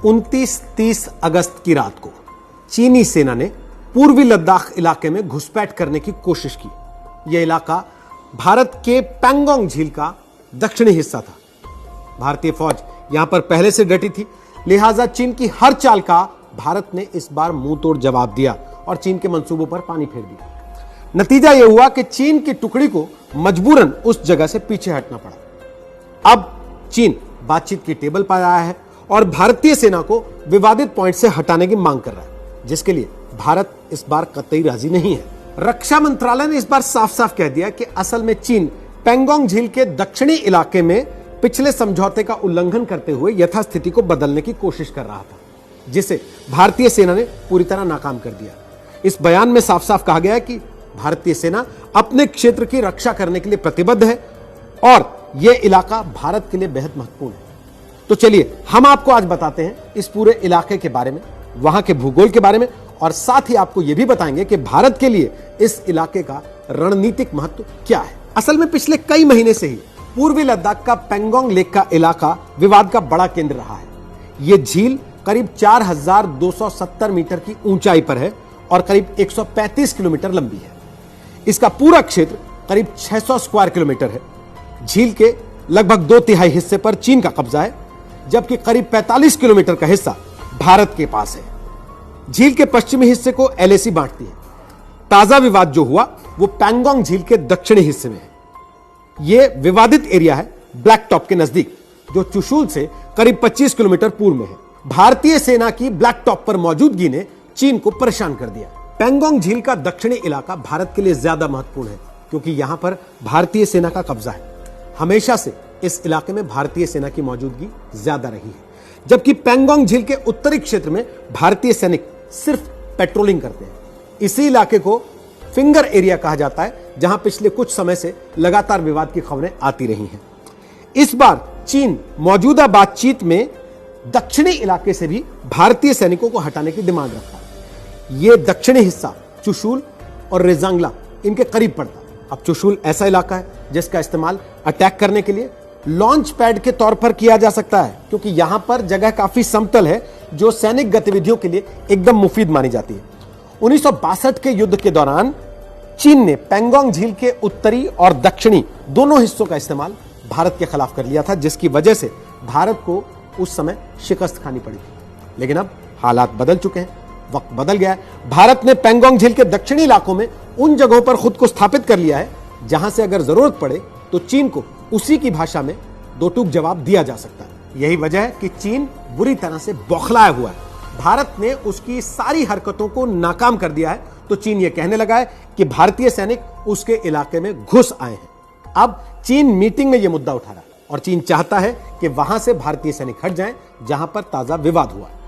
29-30 अगस्त की रात को चीनी सेना ने पूर्वी लद्दाख इलाके में घुसपैठ करने की कोशिश की। यह इलाका भारत के पैंगोंग झील का दक्षिणी हिस्सा था। भारतीय फौज यहां पर पहले से डटी थी, लिहाजा चीन की हर चाल का भारत ने इस बार मुंह तोड़ जवाब दिया और चीन के मंसूबों पर पानी फेर दिया। नतीजा यह हुआ कि चीन की टुकड़ी को मजबूरन उस जगह से पीछे हटना पड़ा। अब चीन बातचीत की टेबल पर आया है और भारतीय सेना को विवादित पॉइंट से हटाने की मांग कर रहा है, जिसके लिए भारत इस बार कतई राजी नहीं है। रक्षा मंत्रालय ने इस बार साफ साफ कह दिया कि असल में चीन पैंगोंग झील के दक्षिणी इलाके में पिछले समझौते का उल्लंघन करते हुए यथास्थिति को बदलने की कोशिश कर रहा था, जिसे भारतीय सेना ने पूरी तरह नाकाम कर दिया। इस बयान में साफ साफ कहा गया है कि भारतीय सेना अपने क्षेत्र की रक्षा करने के लिए प्रतिबद्ध है और यह इलाका भारत के लिए बेहद महत्वपूर्ण है। तो चलिए हम आपको आज बताते हैं इस पूरे इलाके के बारे में, वहां के भूगोल के बारे में, और साथ ही आपको यह भी बताएंगे कि भारत के लिए इस इलाके का रणनीतिक महत्व क्या है। असल में पिछले कई महीने से ही पूर्वी लद्दाख का पैंगोंग लेक का इलाका विवाद का बड़ा केंद्र रहा है। यह झील करीब 4270 मीटर की ऊंचाई पर है और करीब 135 किलोमीटर लंबी है। इसका पूरा क्षेत्र करीब 600 स्क्वायर किलोमीटर है। झील के लगभग 2/3 हिस्से पर चीन का कब्जा है, जबकि करीब 45 किलोमीटर का हिस्सा भारत के पास है। झील के पश्चिमी हिस्से को एलएसी बांटती है। ताजा विवाद जो हुआ वो पैंगोंग झील के दक्षिणी हिस्से में है। यह विवादित एरिया है ब्लैक टॉप के नजदीक, जो चुशूल से करीब 25 किलोमीटर पूर्व में है। भारतीय सेना की ब्लैक टॉप पर मौजूदगी ने चीन को परेशान कर दिया। पैंगोंग झील का दक्षिणी इलाका भारत के लिए ज्यादा महत्वपूर्ण है, क्योंकि यहां पर भारतीय सेना का कब्जा है। हमेशा से इस इलाके में भारतीय सेना की मौजूदगी ज्यादा रही है, जबकि पैंगोंग झील के उत्तरी क्षेत्र में भारतीय सैनिक सिर्फ पेट्रोलिंग करते हैं। इसी इलाके को फिंगर एरिया कहा जाता है, जहां पिछले कुछ समय से लगातार विवाद की खबरें आती रही हैं। इस बार चीन मौजूदा बातचीत में दक्षिणी इलाके से भी भारतीय सैनिकों को हटाने की डिमांड रखता है। यह दक्षिणी हिस्सा चुशूल और रेजांगला इनके करीब पड़ता है। अब चुशूल ऐसा इलाका है जिसका इस्तेमाल अटैक करने के लिए लॉन्च पैड के तौर पर किया जा सकता है, क्योंकि यहां पर जगह काफी समतल है, जो सैनिक गतिविधियों के लिए एकदम मुफीद मानी जाती है। 1962 के युद्ध के दौरान चीन ने पैंगोंग झील के उत्तरी और दक्षिणी दोनों हिस्सों का इस्तेमाल भारत के खिलाफ कर लिया था, जिसकी वजह से भारत को उस समय शिकस्त खानी पड़ी थी। लेकिन अब हालात बदल चुके हैं, वक्त बदल गया है। भारत ने पैंगोंग झील के दक्षिणी इलाकों में उन जगहों पर खुद को स्थापित कर लिया है जहां से अगर जरूरत पड़े तो चीन को उसी की भाषा में दो टूक जवाब दिया जा सकता है। यही वजह है कि चीन बुरी तरह से बौखलाया हुआ है। भारत ने उसकी सारी हरकतों को नाकाम कर दिया है, तो चीन यह कहने लगा है कि भारतीय सैनिक उसके इलाके में घुस आए हैं। अब चीन मीटिंग में यह मुद्दा उठा रहा है और चीन चाहता है कि वहां से भारतीय सैनिक हट जाएं, जहां पर ताजा विवाद हुआ है।